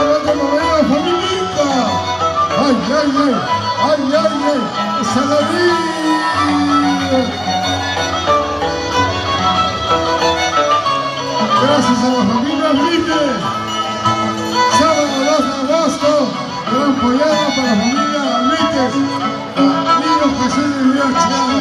vuelta por ahí, familita. Ay, ay, ay, ay, ay, ay, esa es la vida. Gracias a la familia Enrique. Sábado 2 de agosto, gran pollada para la familia Enríquez. Niños Jesús de Villa Chava.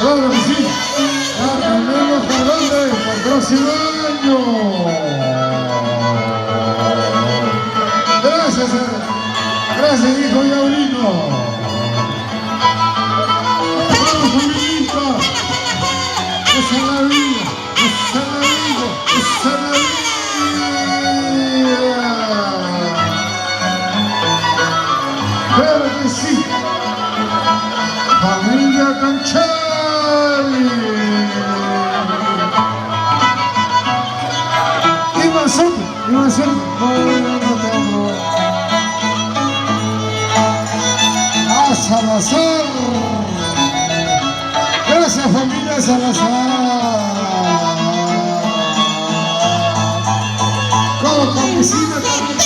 Claro que sí, aprendemos por dónde, por el próximo año. Gracias, gracias, hijo Diablito. Vamos, familita. Esa es la vida, esa es la vida, esa es la vida. Claro que sí. Familia Canchari. Iván Soto. No, no te amo. A Salazar. Gracias, familia Salazar. Como campesina también.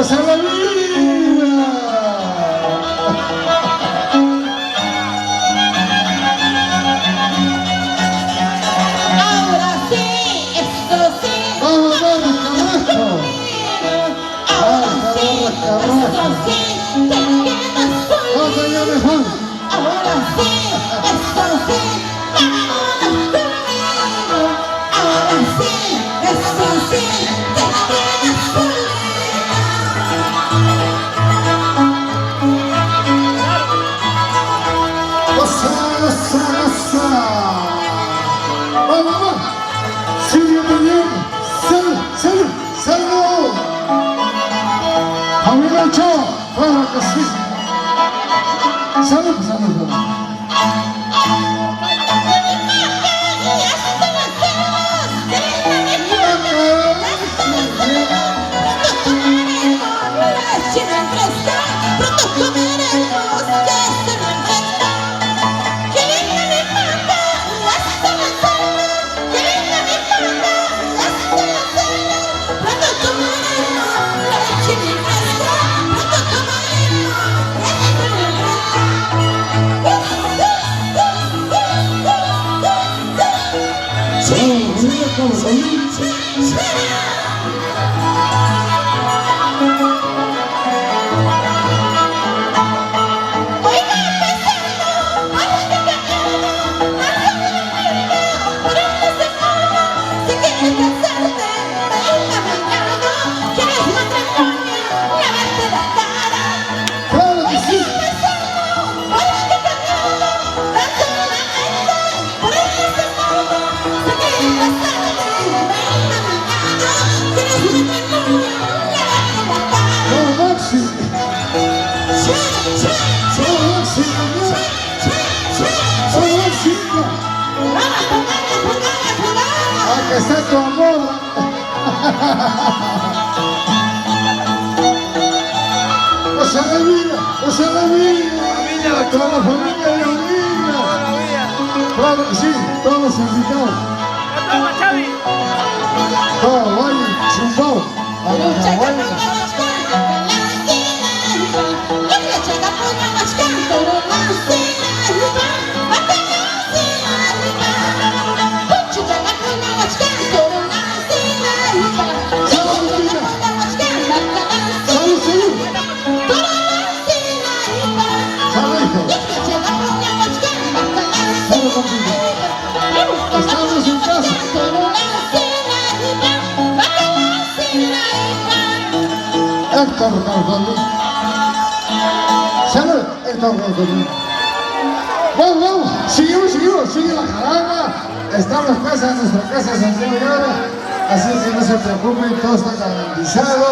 ¡Goza la vida! Ahora sí, esto sí. ¡Vamos, vamos, Carrasco! Ahora sí, esto sí. Te quedas conmigo. ¡Otra ya mejor! Ahora sí, esto sí. Vámonos conmigo. Ahora sí, esto sí. Te quedas conmigo. ¡Goza, goza, goza! ¡Vamos, vamos! ¡Sigue pidiendo! ¡Salud, salud, salud! ¡Familia Ochoa! ¡Claro que sí! ¡Salud, salud, salud! ¡Que está tu amor! ¡Goza la vida! ¡Goza la vida! ¡Toda la familia de Unida! ¡Claro que sí! ¡Todos invitados! ¡Todo, vaya! ¡Chumbao! ¡A la vuelta! Estamos en casa. Héctor Calzoni. ¿Salud? Héctor Calzoni. Vamos, vamos. Seguimos, seguimos. Sigue la jarana. Estamos en casa, en nuestra casa de San Señor. Así que no se preocupen, todo está garantizado.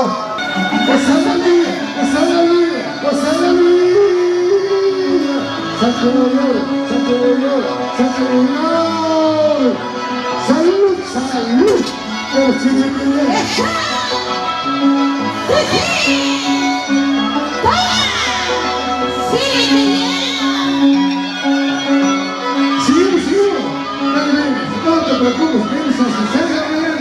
¡Goza la vida! ¡Goza la vida! ¡Goza la vida! ¡Santo Señor! ¡Santo Señor! ¡Santo Señor! ¡Salud! ¡Salud! ¡Pero sí, sí, ¡Seguimos, seguimos! No te preocupes, tienes a Susana, ¿verdad?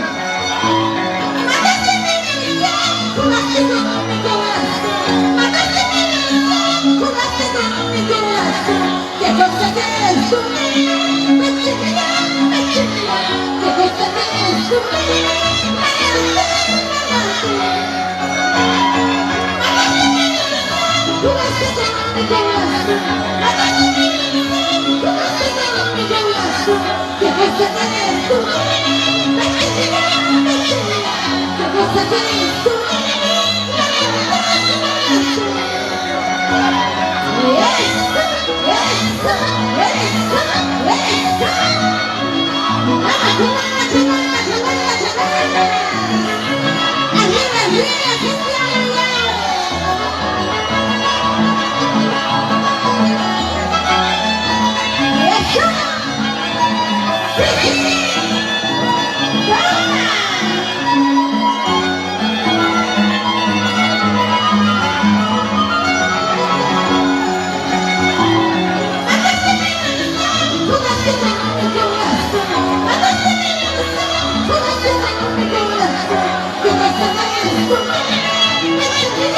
Thank you.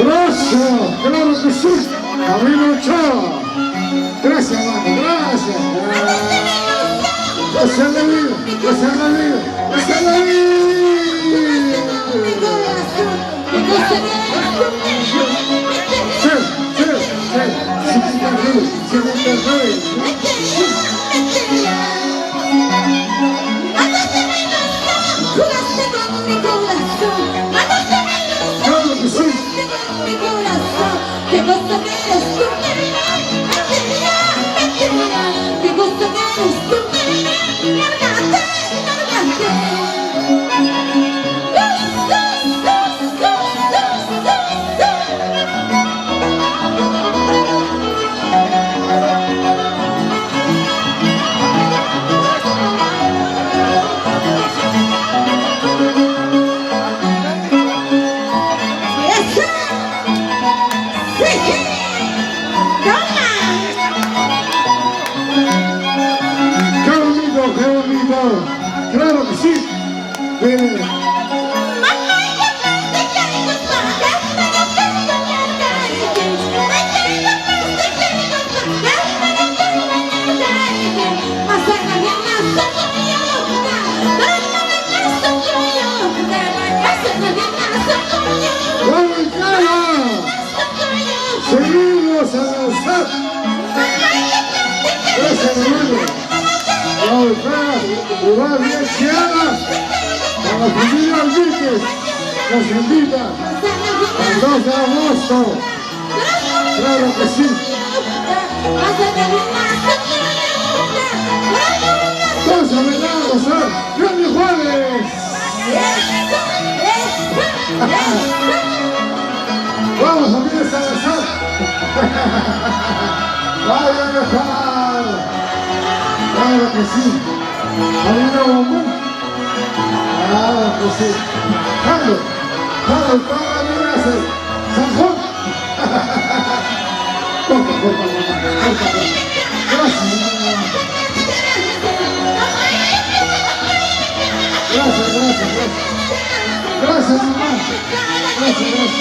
Gracias, claro que sí. Camilo Ochoa. Gracias, mano, gracias. Gracias, David. Gracias, David. Gracias, David. Sí, sí, sí. 73. Claro que sí. Que gusto que eres tú, que gusto que eres tú, lárgate, Qué bonito. Claro que sí. Seguimos a lanzar. Gracias, hermano. La ubicada, lugar bien Chiara, a la familia Alvíquez, nos invita el 2 de agosto. Claro que sí. Vamos a venir a gozar. ¡Grande Juárez! Vamos a venir a gozar. ¡Vaya a dejar! Claro que sí. ¿Harina bombón? Claro que sí. Carlos, para gracias. San Juan. Corta. Gracias. Gracias, mamá. Gracias.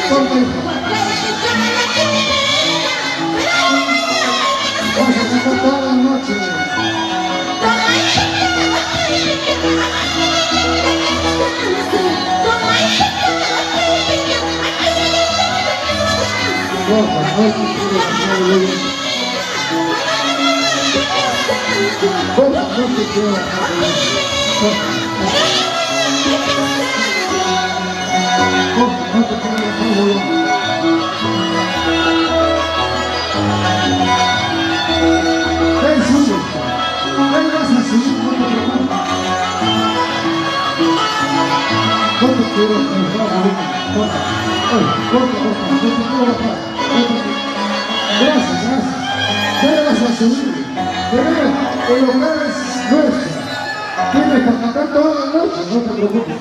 Corta. Vamos a cantar toda la noche. Gracias, señor. El lugar es nuestro. Tienes para cantar toda la noche, no te preocupes.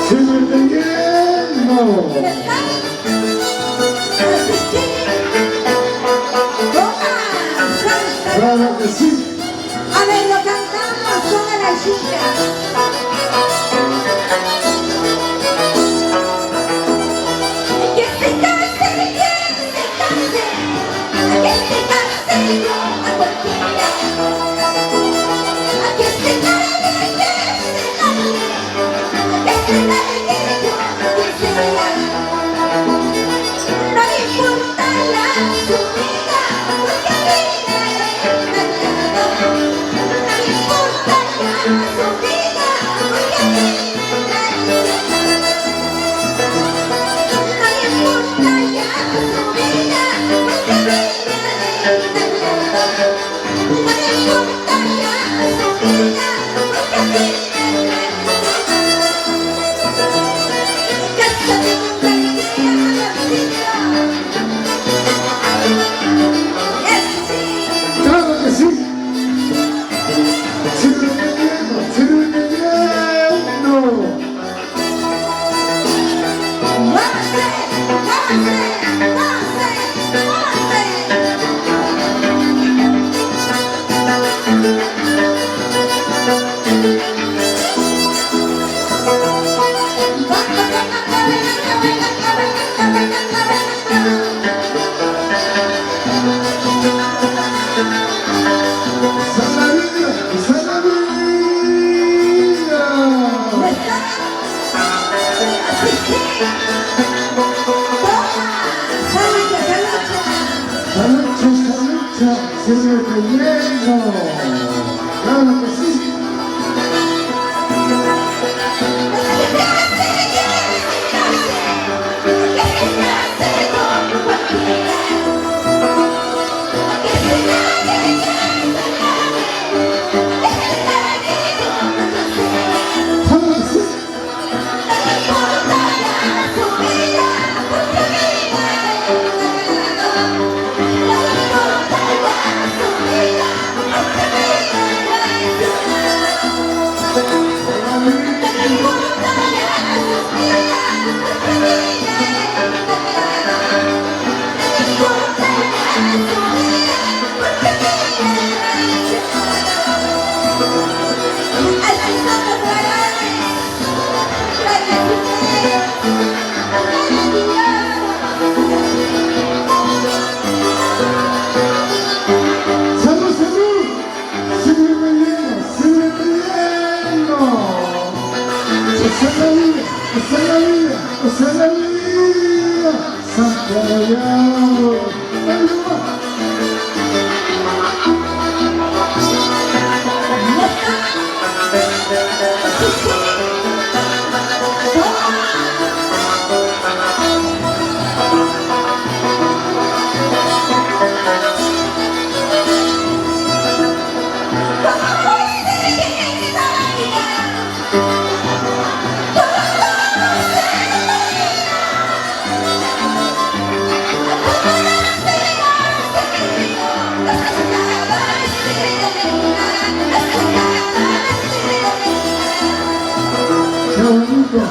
Sigue leyendo. Claro que sí. A ver, lo cantamos todas las chicas. Que se case, yo a cualquiera. A que se case, yo que sea. No me importa la su vida, porque vida es Claro que sí. Sirve lleno. Sirve lleno. Claro que sí. Esa es la vida, Santiago. Qué bonito.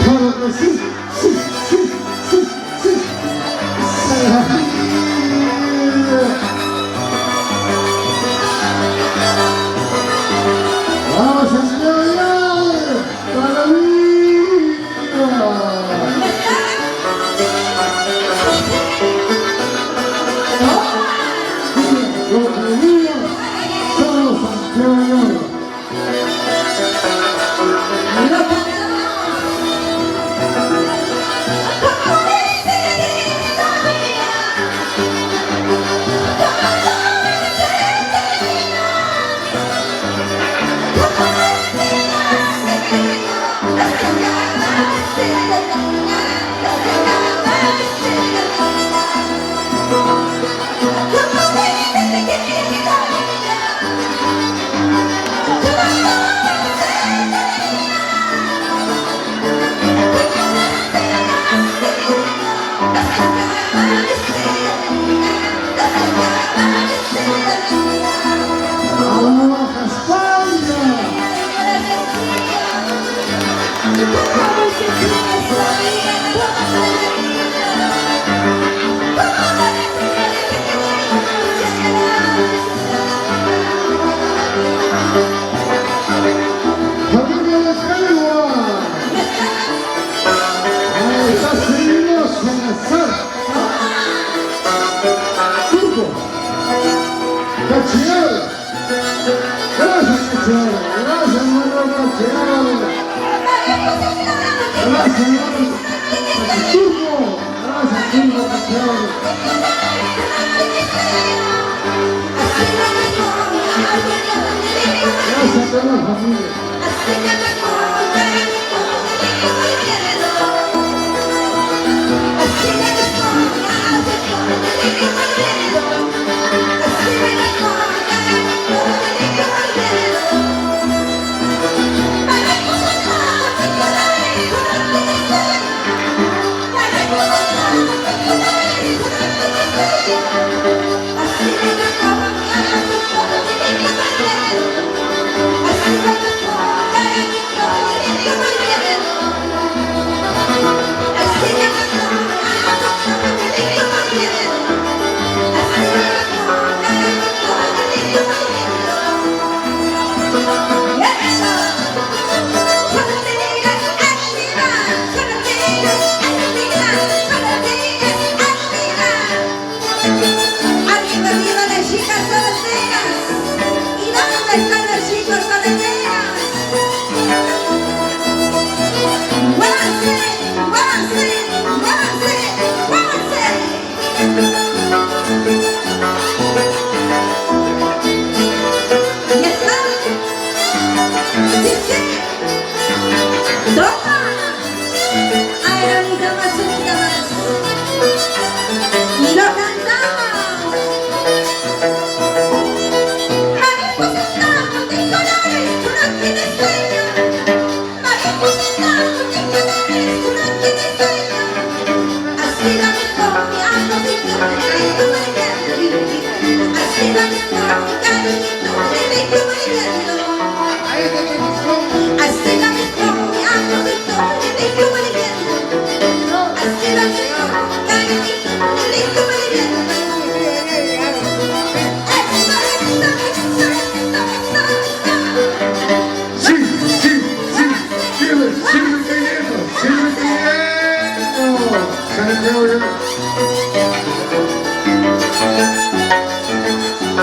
Claro que sí, sí, sí, sí, sí. Vamos a celebrar para mí. Los amigos somos Santiago. Familia de Caligua, ahorita seguimos en el SAR, Turco, Cachiel, gracias Cachiel, gracias hermano Cachiel, gracias hermano. Turco. Gracias, Turco, campeón. Gracias a toda la familia.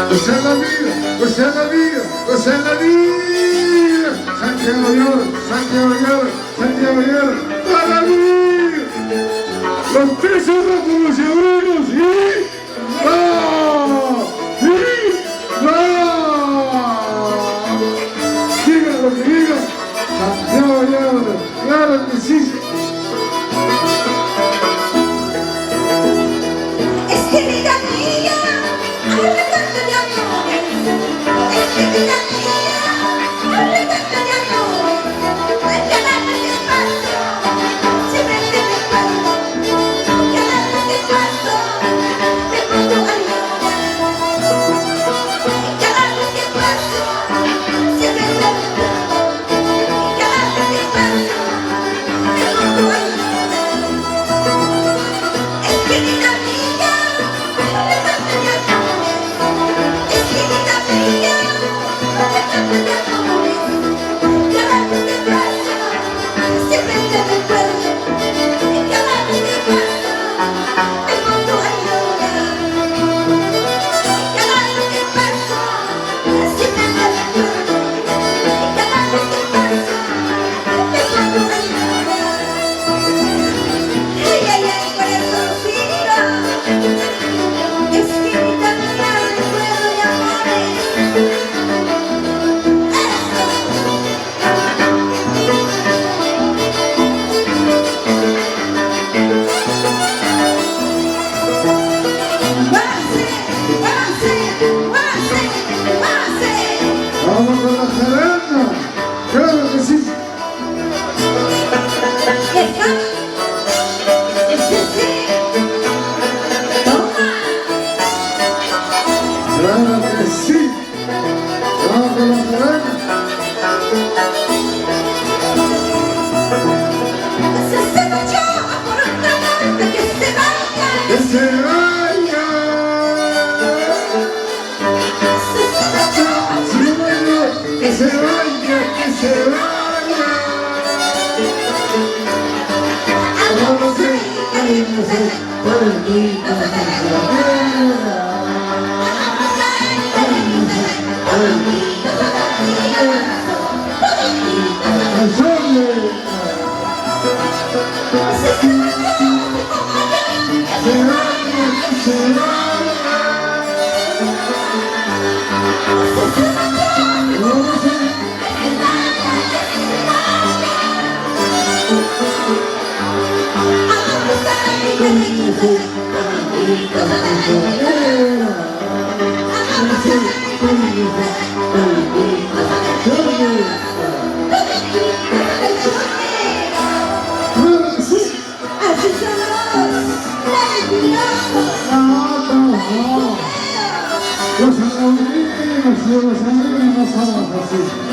Gozar la vida, gozar la vida, gozar la vida. Santiago Llor, Santiago Llor, Santiago Llor, toda la vida. Los tres somos como seguros, ¿sí? ¡No! ¡Sí! ¡No! Diga lo que diga, Santiago Llor, claro que sí. Siempre Los amigos no somos así.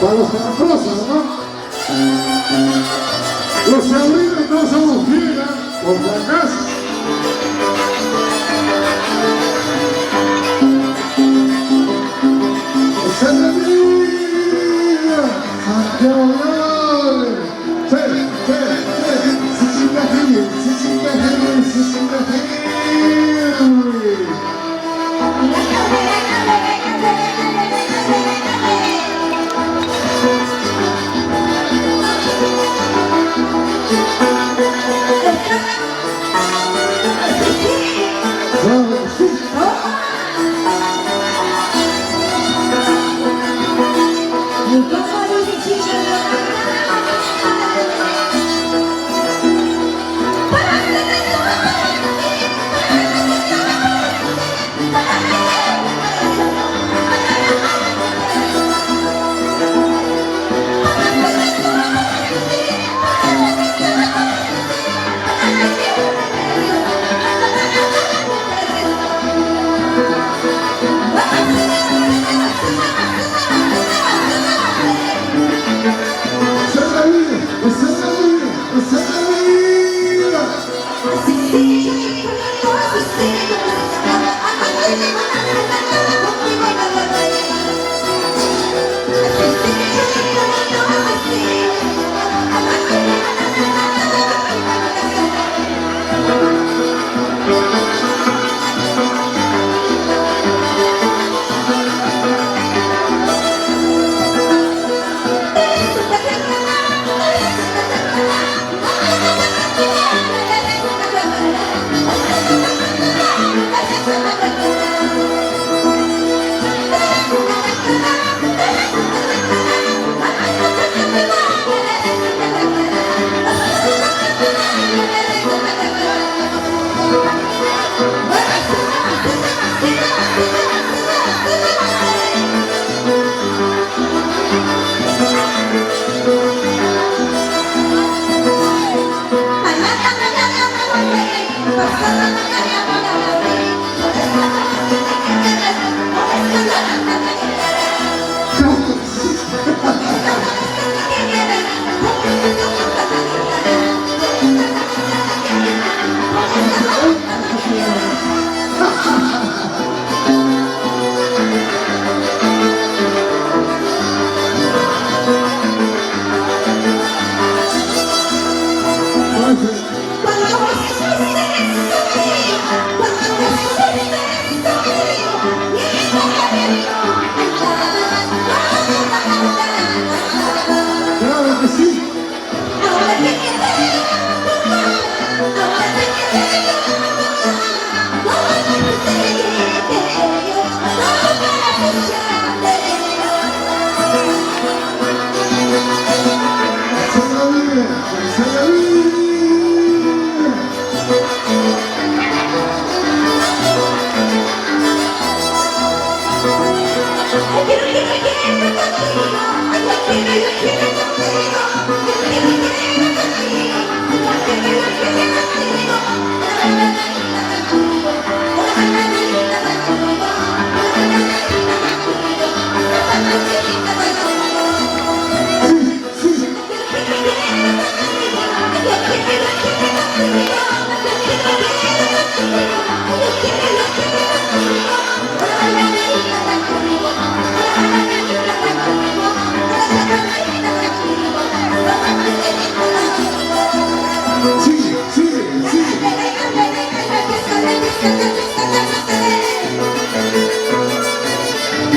Para los tramposos, ¿no? Los sobrinos no somos fieles, por si acaso. Santa María, Santiago León. Claro que sí.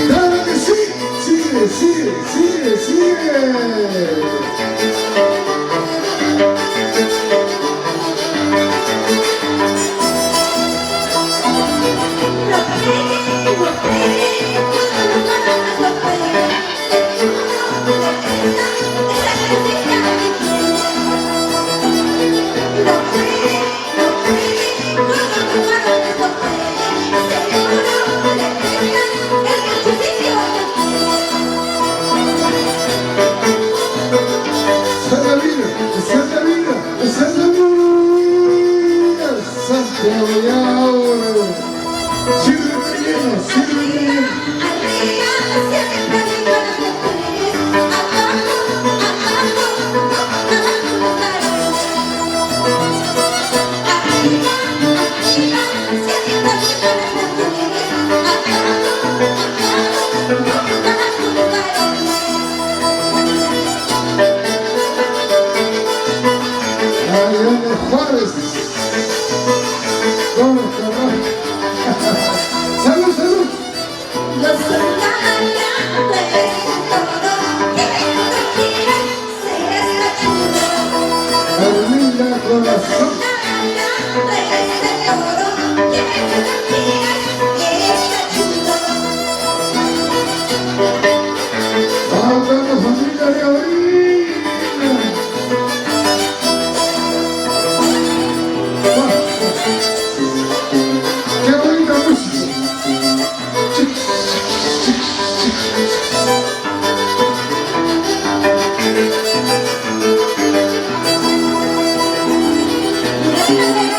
Claro que sí. Sigue. Santiago y ahora. Sirve. Juárez. Salud. Yo soy la llave de todo que tú quieras, serás la chulo. Armilla corazón. La llave de todo que tú quieras, eres la chulo. Vamos a la familia de orilla. Qué bonita música. La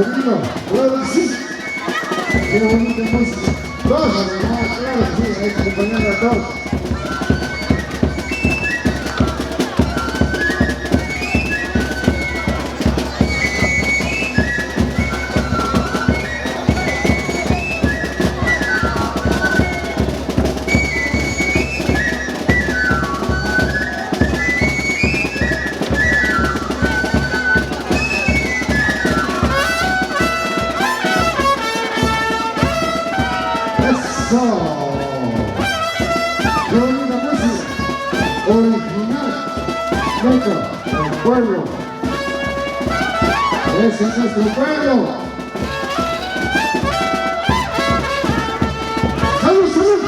Camilo, claro que sí. Qué bonita música. Todos, además, claro que sí, hay que acompañar a todos. Eso. Qué bonita música. Original. Hecho del pueblo. Ese es nuestro pueblo. ¡Salud, salud!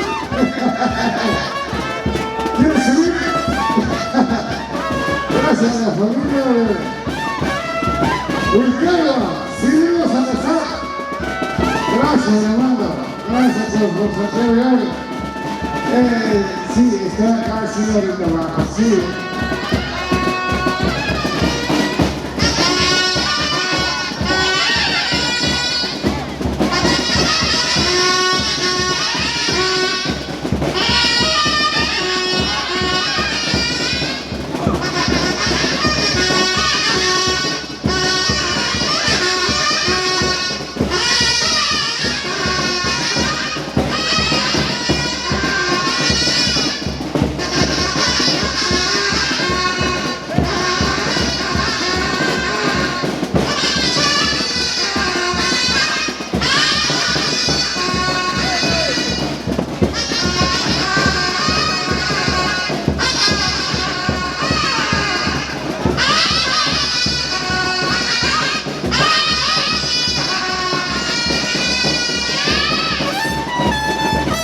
¿Quieres subir? Gracias a la familia de Ulcano. Seguimos a pasar. Gracias, hermano. Gracias por Santiago. Sí, está acá, sí, ahorita abajo, sí.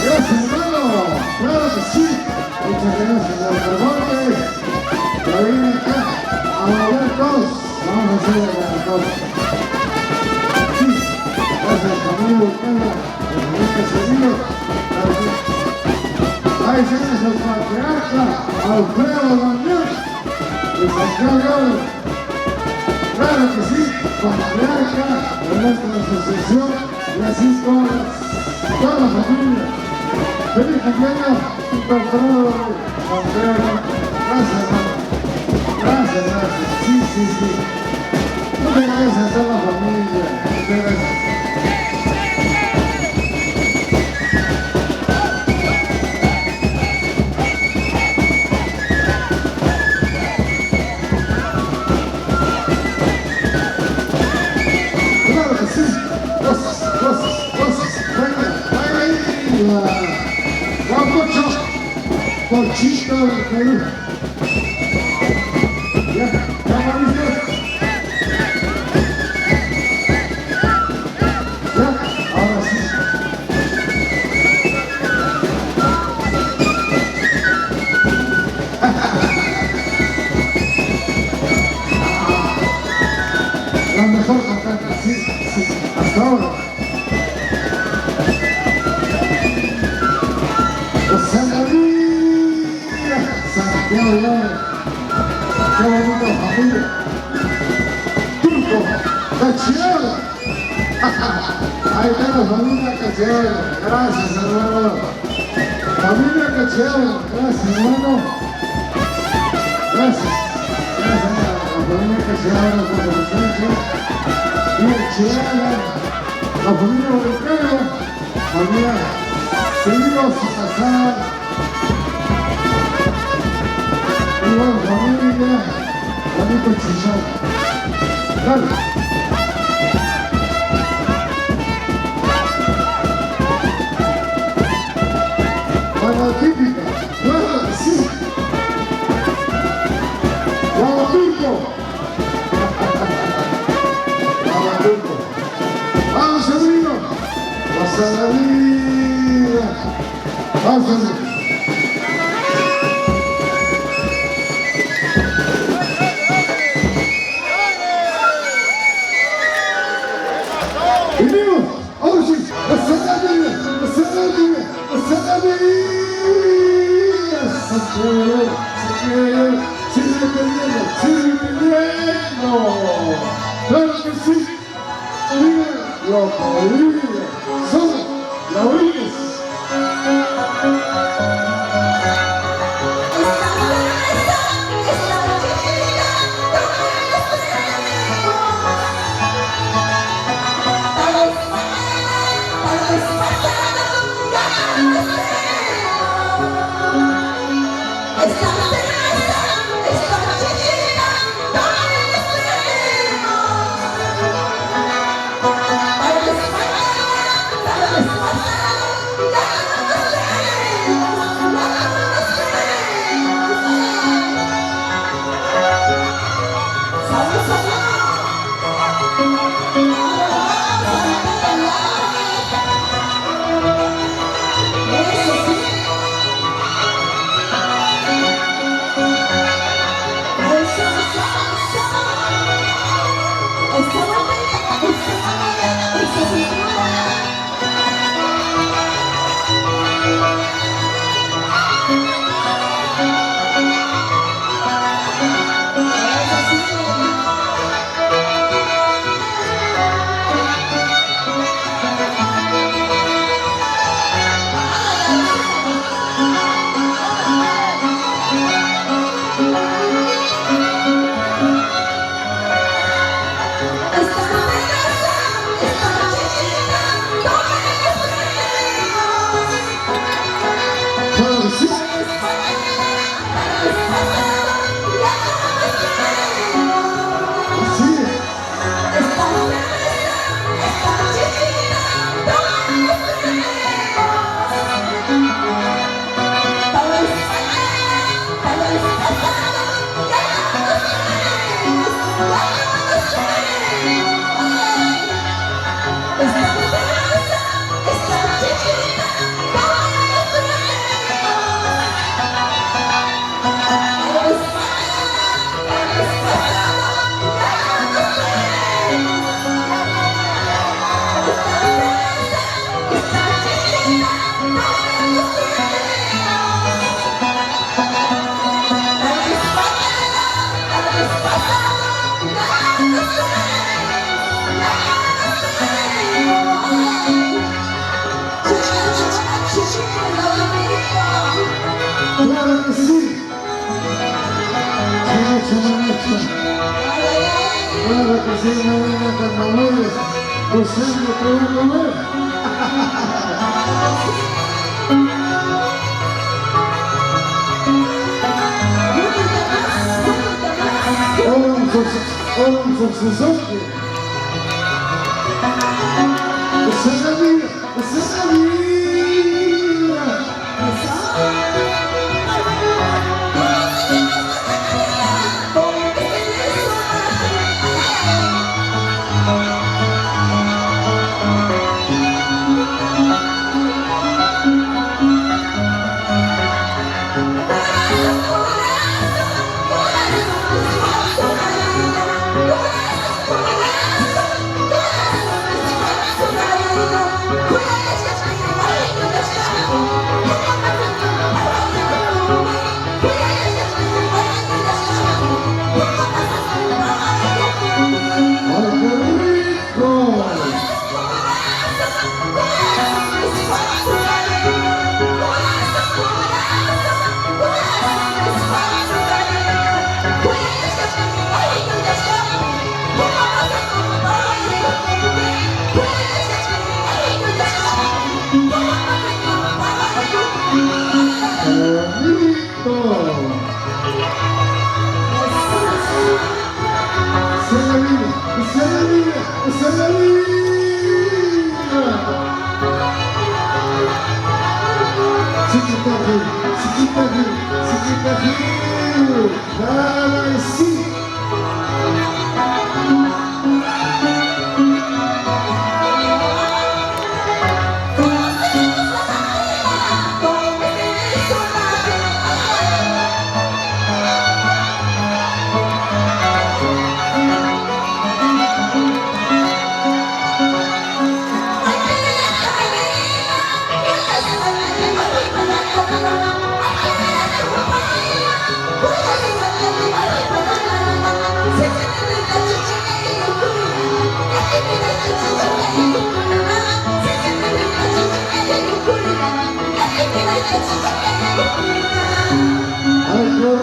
Gracias, hermano. Claro que sí. Muchas gracias a los hermanos. Ya vienen acá a mover todos. Vamos a hacer la cosa. Sí. Gracias a familia Vulcana, a la familia Seguido. Ahí tenemos al patriarca Alfredo Daniel de Santiago. Claro que sí, patriarca de nuestra asociación y así toda la familia. ¡Feliz cumpleaños, Alfredo! Gracias, hermano. Gracias, gracias. Sí, sí, sí. Muchas gracias a toda la familia. Muchas gracias. Claro que sí. Cosas. Venga, ahí. Guapocho, Pochito del Perú. Ya, Mauricio. Ya, ahora sí. La mejor cantante, sí, hasta ahora. Santiago, qué bonito familia. Turco, Cachiero. Ahí está la familia Cachiero. Gracias, hermano. Familia Cachiero, gracias, hermano. Gracias. Gracias a la familia Cachiero por la presencia. Y el Chiara, la familia Volcano, familia Seguimos a casar. Igual familia, bonito chillón. Dale. Para la típica, claro que sí. Guadalupe. Guadalupe. Vamos, amigo. Pasa la vida. Vamos, amigo. Venimos, ahora sí, sigue viviendo, claro que sí, Lo podría. Somos Laurines. Claro que sí. Claro que sí, no vengan carnavales. Usted me puede comer. Oğlum suksuzum ki. Isınamıyor, ısınamıyor.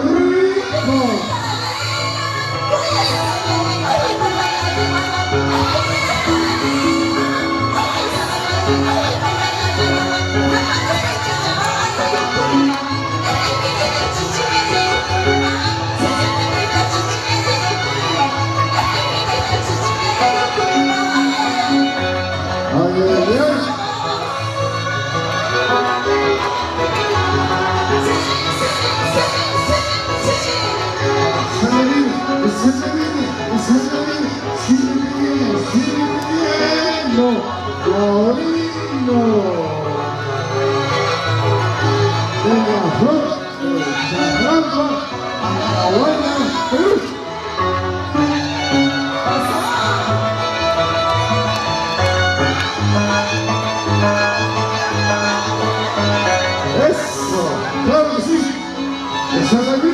rico! ¡Ay, ay, ay! Eso, claro que sí. Esa es la vida.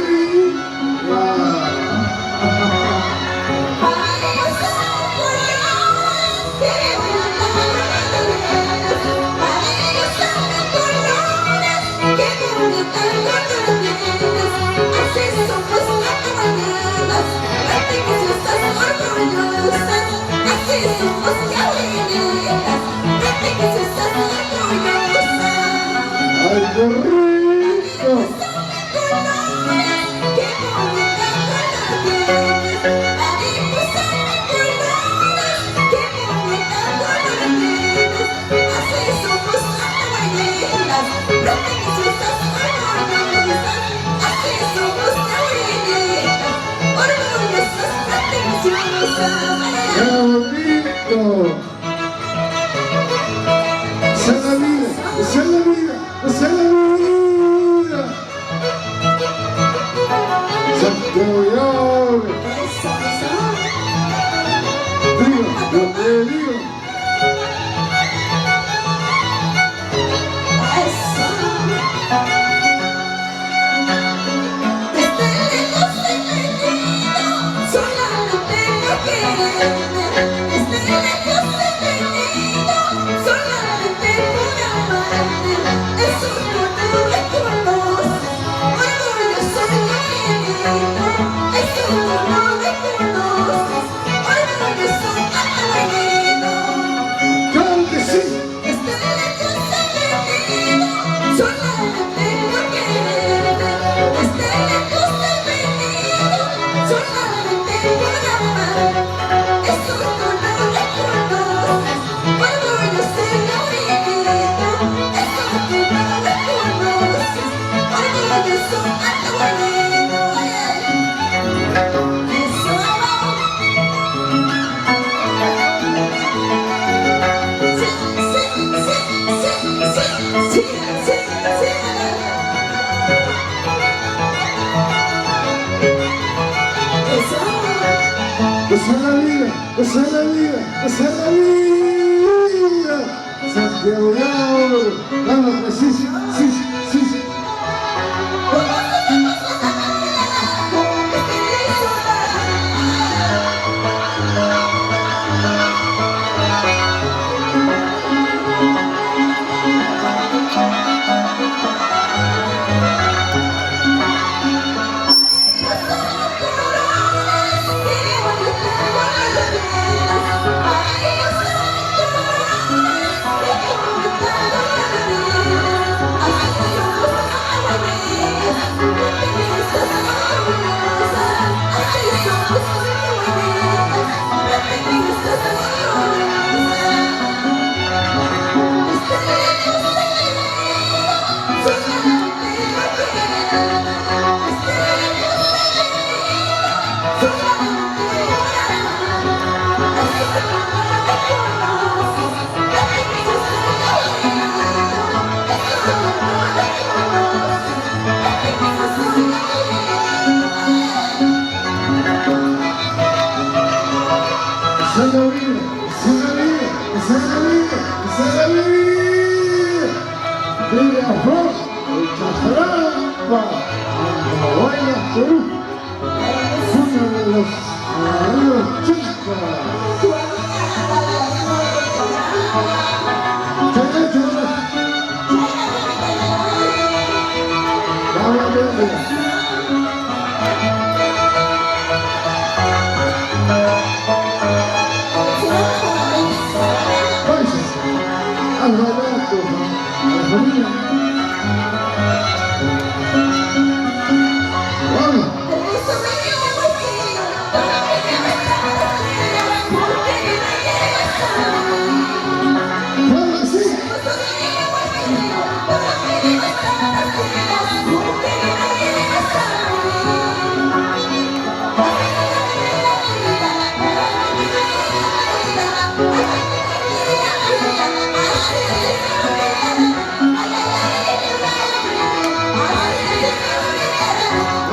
¡Ay, qué rico! ¡Qué bonito! ¡Esa es la vida! ¡Esa es la vida! ¡Esa es la vida! Santiago Llave. Digo, yo te digo. ¡Claro que sí! ¡Esa es la vida! ¡Esa es la vida! ¡Esa es la vida! Santiago Llave. Claro que sí, sí, sí, sí, sí.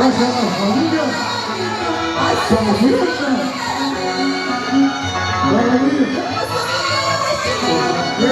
Gracias a la familia. Confianza. La alegría. Yo.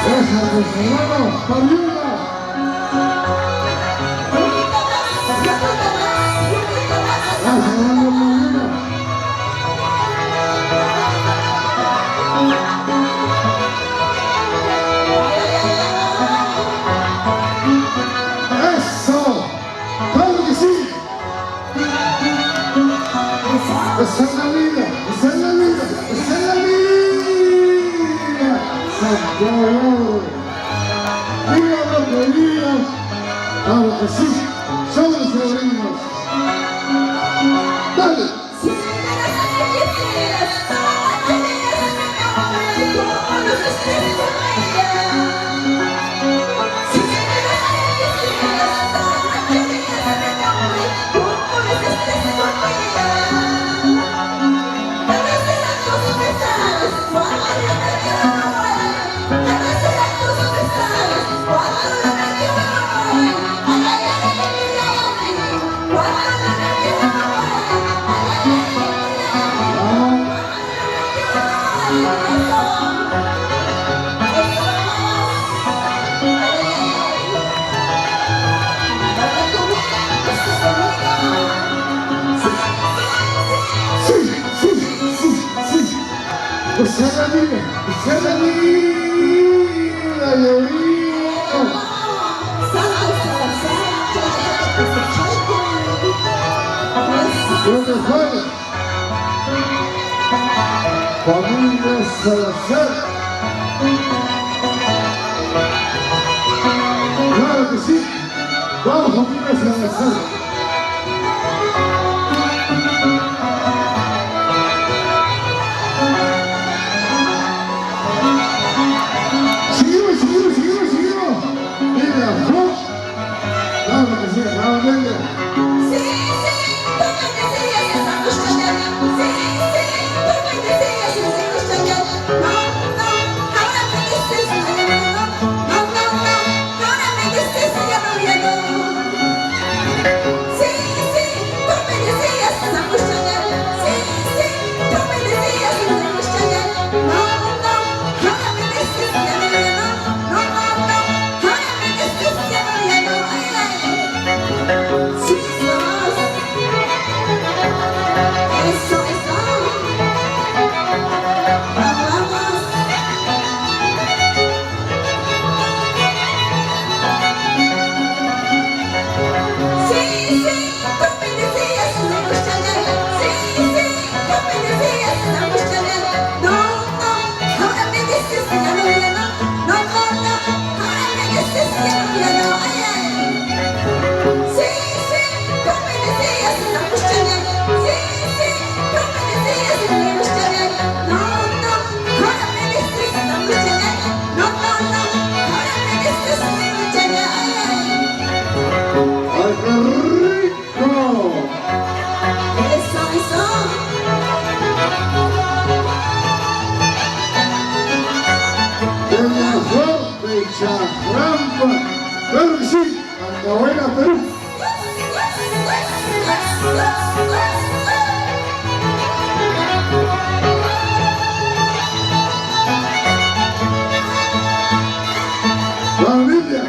Gracias a los hermanos Pariuga. Gracias, hermano Pariuga. ¡Eso! ¡Claro que sí! ¡Esa es la vida! ¡Esa es la vida! ¡Esa es la vida! ¡Santiago! ¡Diga lo que digas! ¡Claro que sí! ¡Somos sobrinos! ¡Dale! ¡Esa es la vida! ¡Esa es la vida! ¡Yo vivo! ¡Lo mejor! ¡Familia Salazar! ¡Claro que sí! ¡Vamos, familia Salazar! Chaframpa, claro que sí, Andahuayla, Perú. Familia,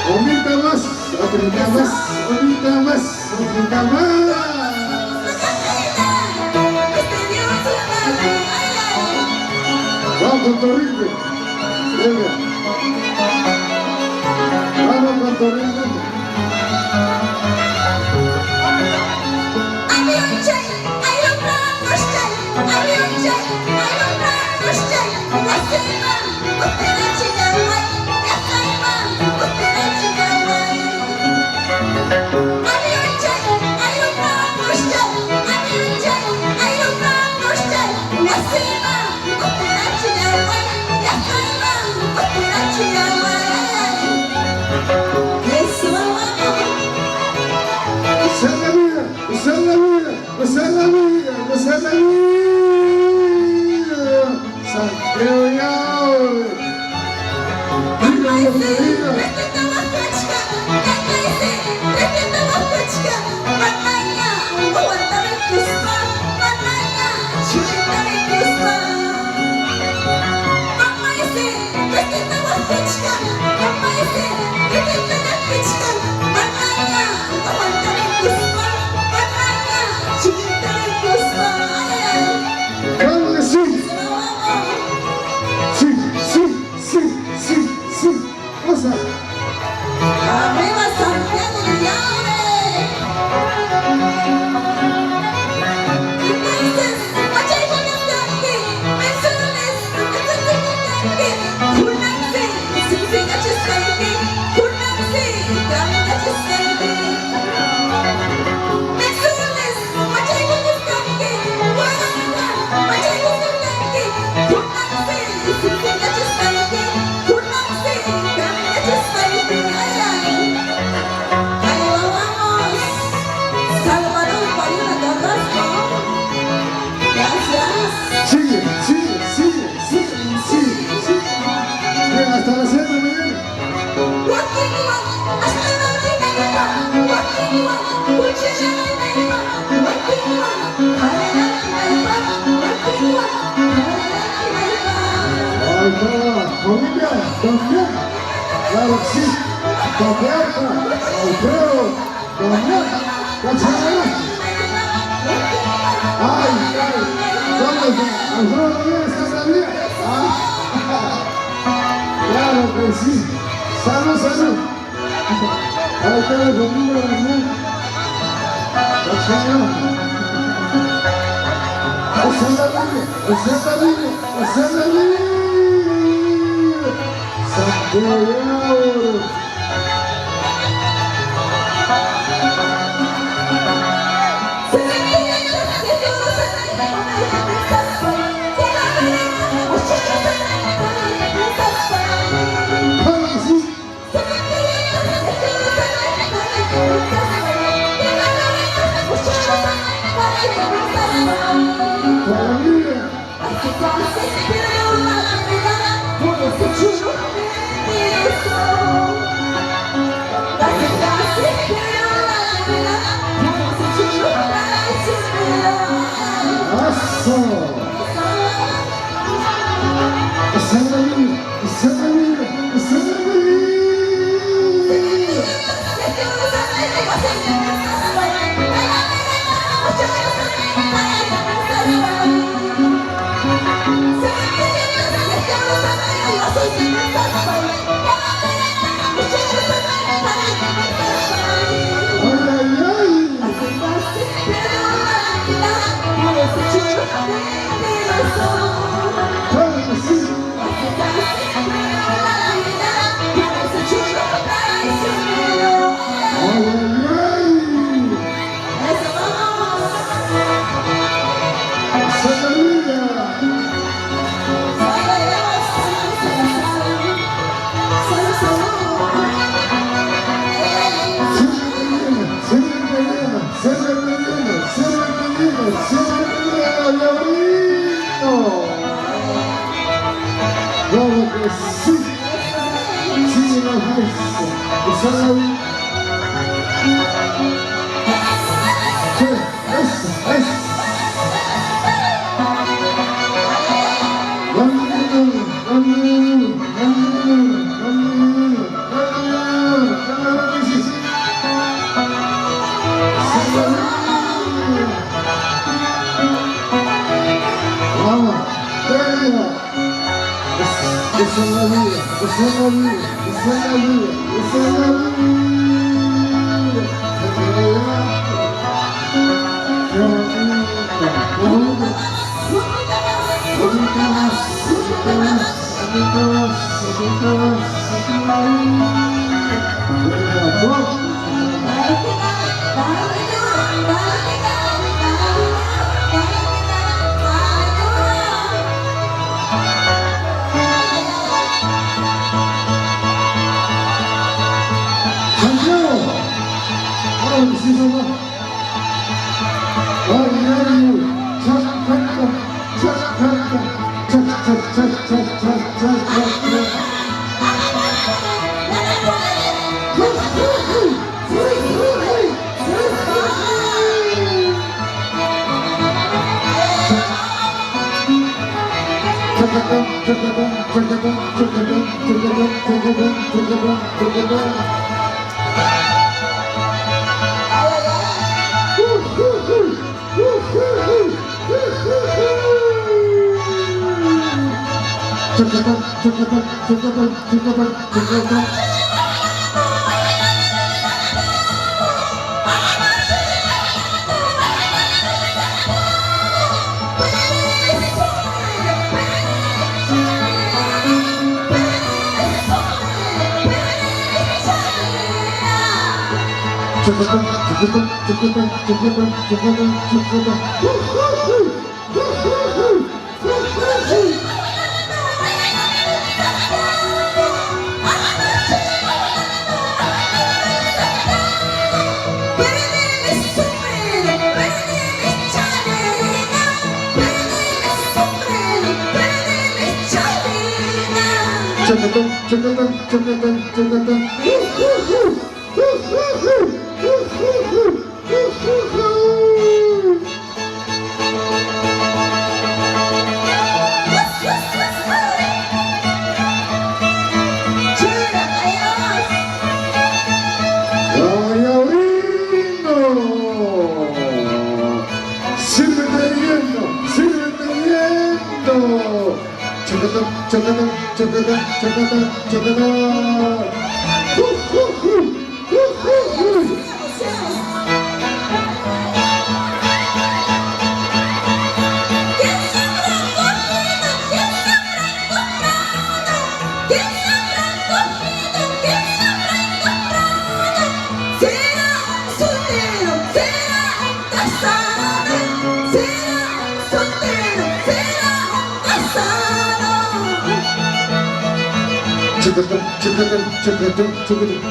omita más, omita más, omita más, omita más. Vamos con Torrique, venga. Vamos con Torrique. Damián, claro que sí, Patriarca, Alfredo, Damián, Cachanera. Ay, ¿dónde está? Alfredo Damián, ¿estás bien? Claro que sí. Salud, salud. Ahí está la familia Damián. Cachanera. Esa es la Biblia, esa es la Biblia, esa es la Biblia. Santiago. chocotón, chocotón, chocotón, chocotón, chocotón. Chocotón, chocotón, chocotón, chocotón.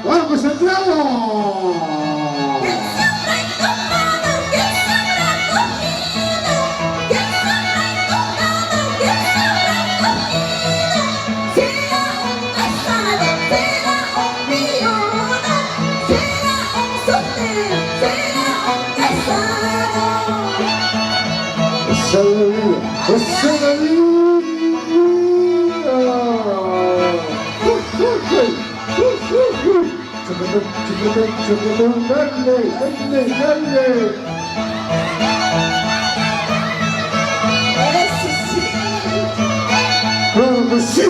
¡Vamos, Santiago! ¡Esa es la vida! Chocotón, chocotón, chocotón, dale, dale, dale. ¡Claro que sí!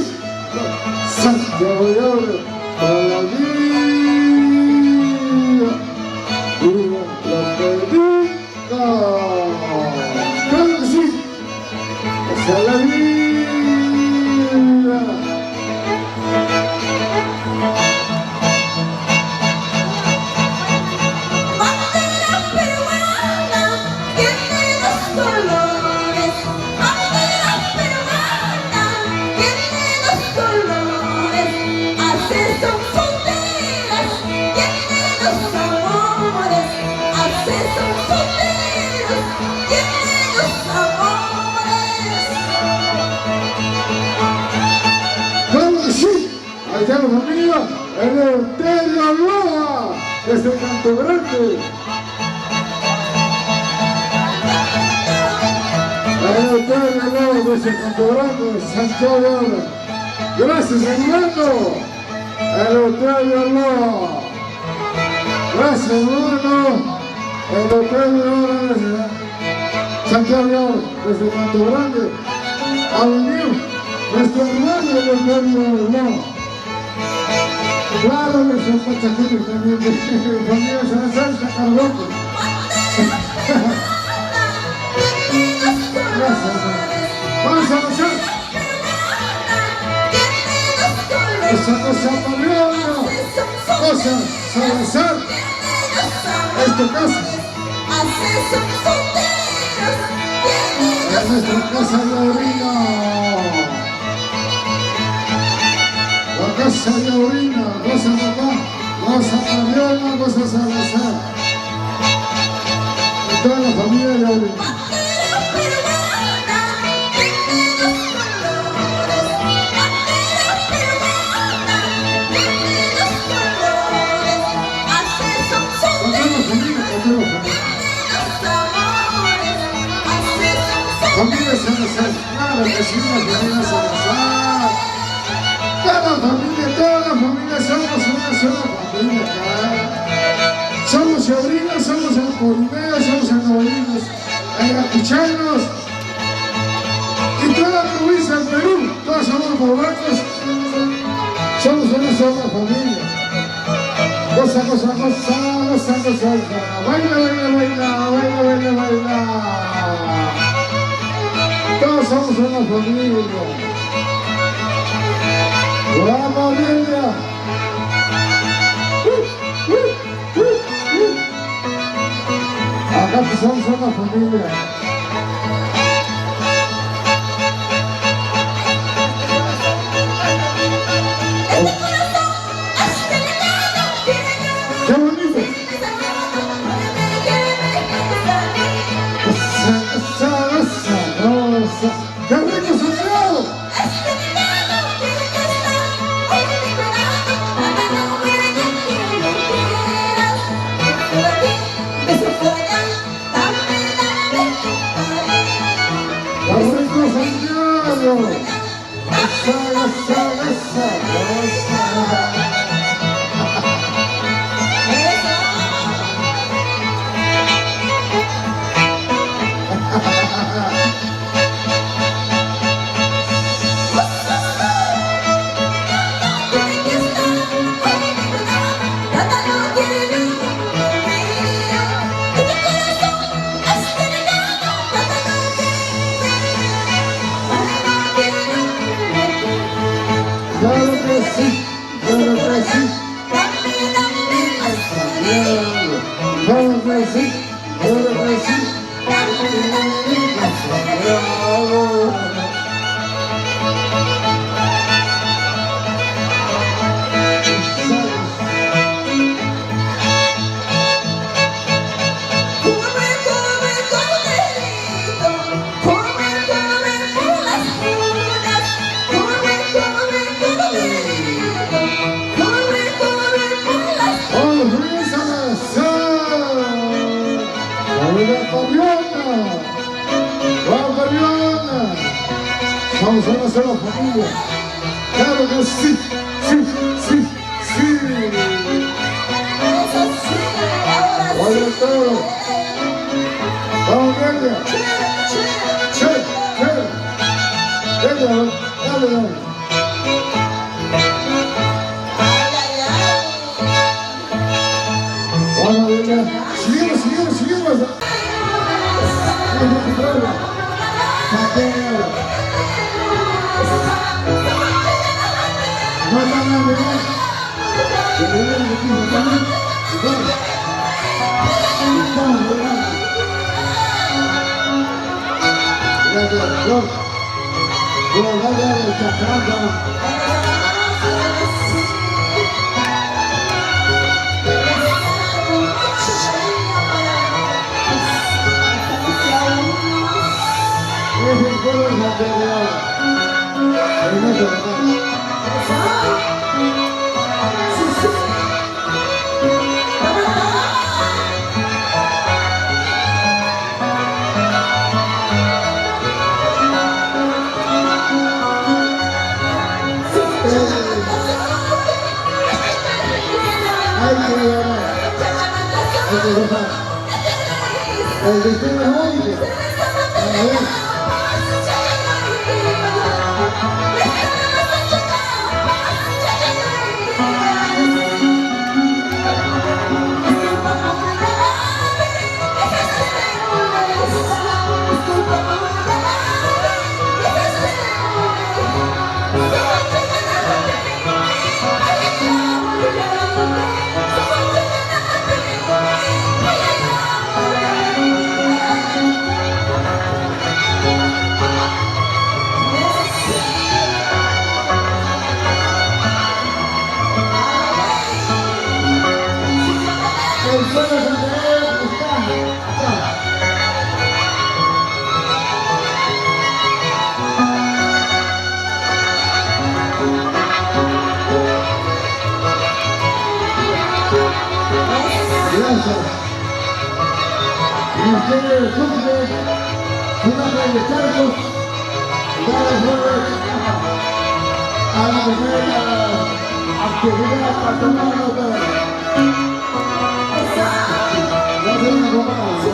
Santiago de Oro, para la vida, viva la predica. ¡Claro que sí! ¡Esa es la vida! Ahí está la familia, Eleuterio Loa, desde Canto Grande. Eleuterio Loa, desde Canto Grande, Santiago de Oro. Gracias, hermano. Eleuterio Loa. Gracias, hermano. Eleuterio Loa, desde Santiago de Oro, desde Canto Grande. Ha venido nuestro hermano Eleuterio Loa. Claro que son pachaqueros también, familia Salazar, Sacarloco. Gracias, vamos a gozar. Esa cosa Mariano, cosa Salazar, es tu casa. Es nuestra casa de orina. La casa de orina, goza papá, goza Mariana, goza Salazar. Y toda la familia de orina. Familia Salazar, claro que sí, la familia Salazar. Toda la familia somos una sola familia acá. Somos sobrinos, somos alcorineos, somos anovinos, ayacuchanos. Y toda la provincia del Perú, todos somos bobacos. Somos una sola familia. Goza, goza, goza, goza, goza. Baila, baila, baila, baila, baila, baila. Todos somos una familia. ¡Vamos, familia! Acá somos una familia. ¡Qué bonito! ¡Qué rico Santiago! Vamos a una sola familia. Claro que sí, sí, sí, sí. Vaya todo. Vamos, verde. Che, che. Verde, dale, dale. Vamos, verde. Seguimos, seguimos, seguimos. Mateo. No está mal, ¿verdad? Gracias, Dios. Por darle esta trampa. Es el pueblo de Santiago. Hermoso, hermano. El destino es único. El pueblo de Santiago está acá. Gracias. Ministerio de Fútbol, Fundación de Charcos, Dale Flores, a la primera actividad patronal. Gracias, mi compadre.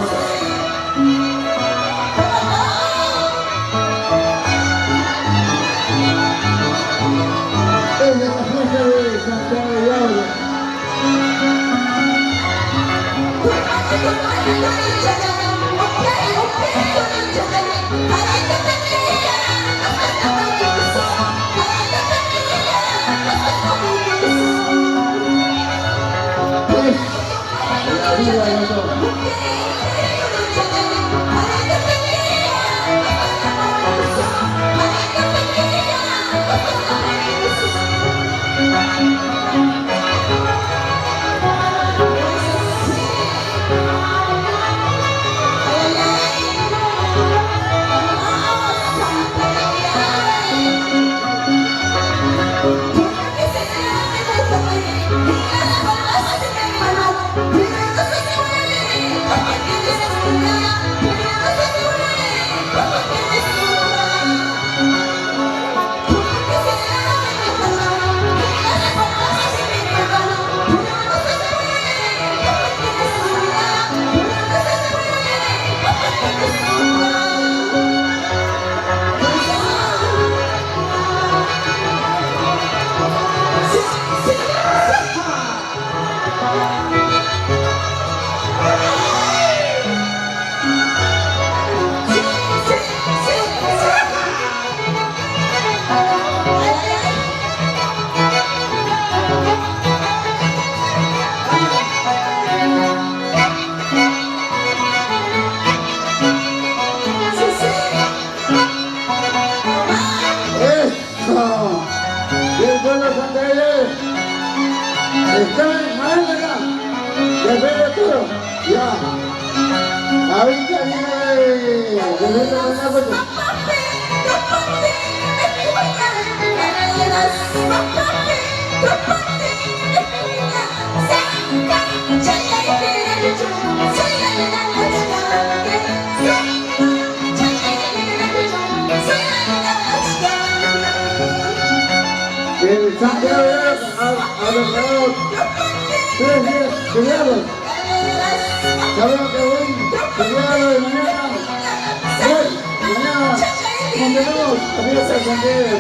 Es la fiesta de Santiago de Ávila. Ya. Ahorita viene a los grados 3 días feriados. Saben que hoy, feriado de mañana, mañana, condenamos a fiesta de San Diego.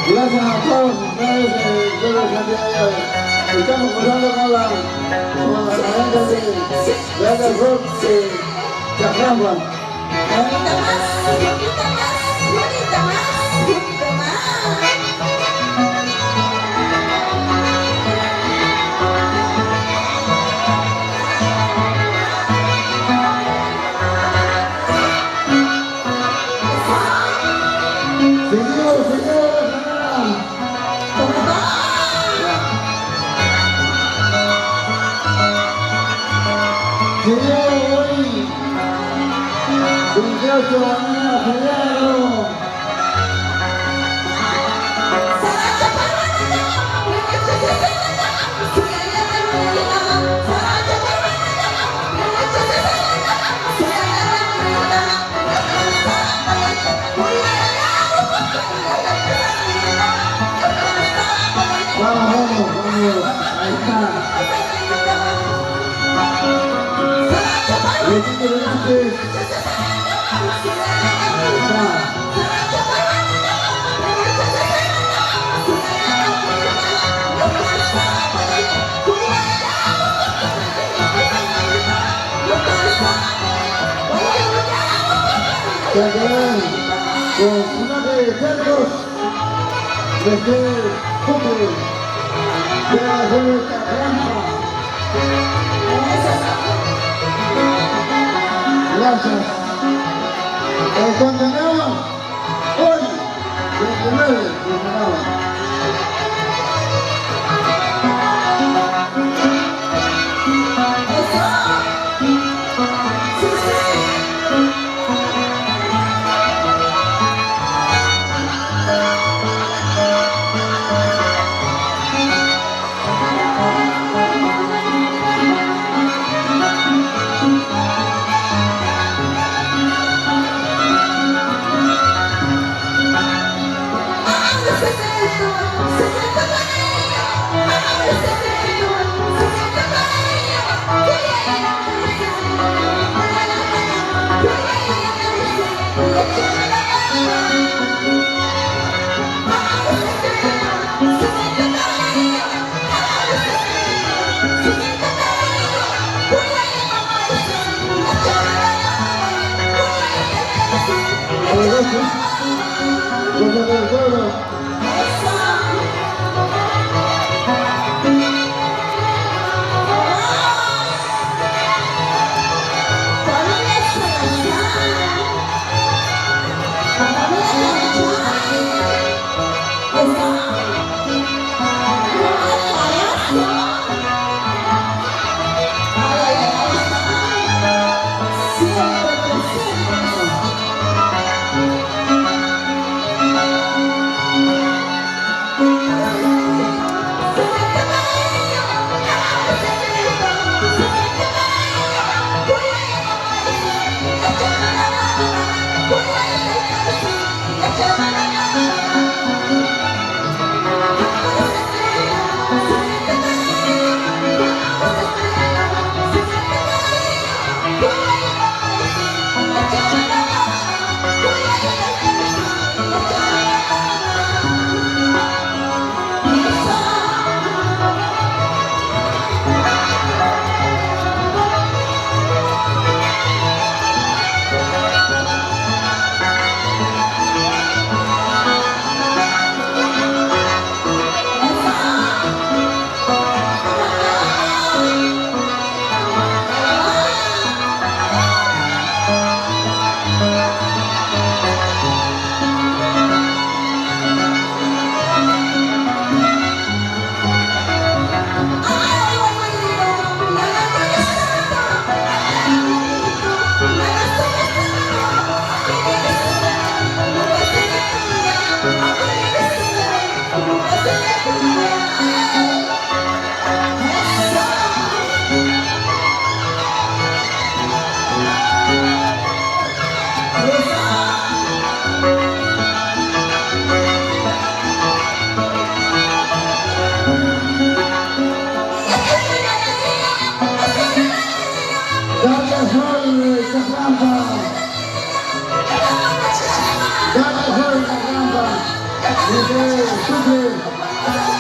Gracias a todos ustedes de los Santiago. Estamos pasando con la gente de Alder Rock de Chacramba. Hoy, 28 de mañana, feriado. Vamos, ahí está. Con una de cerdos de que cumple de la Chacramba. Gracias. Condenamos hoy, 29, condenamos.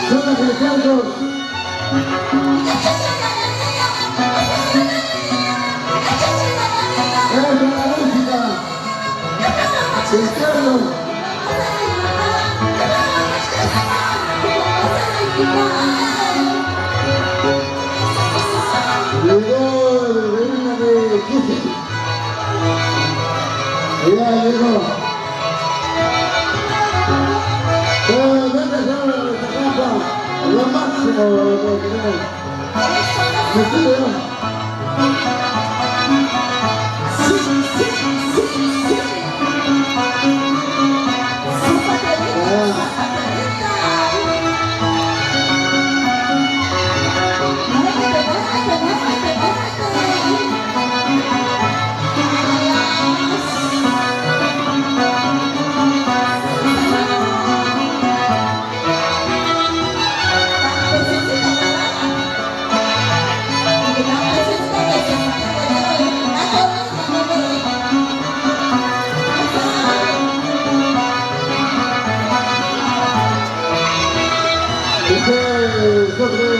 Zona Cristianos. Entra la música. Cristianos. Llegó el reina de Kisi. Ya llegó. Pero ¿dónde está nuestra casa? Lo máximo lo que tenemos. ¿Me estudio? Sobre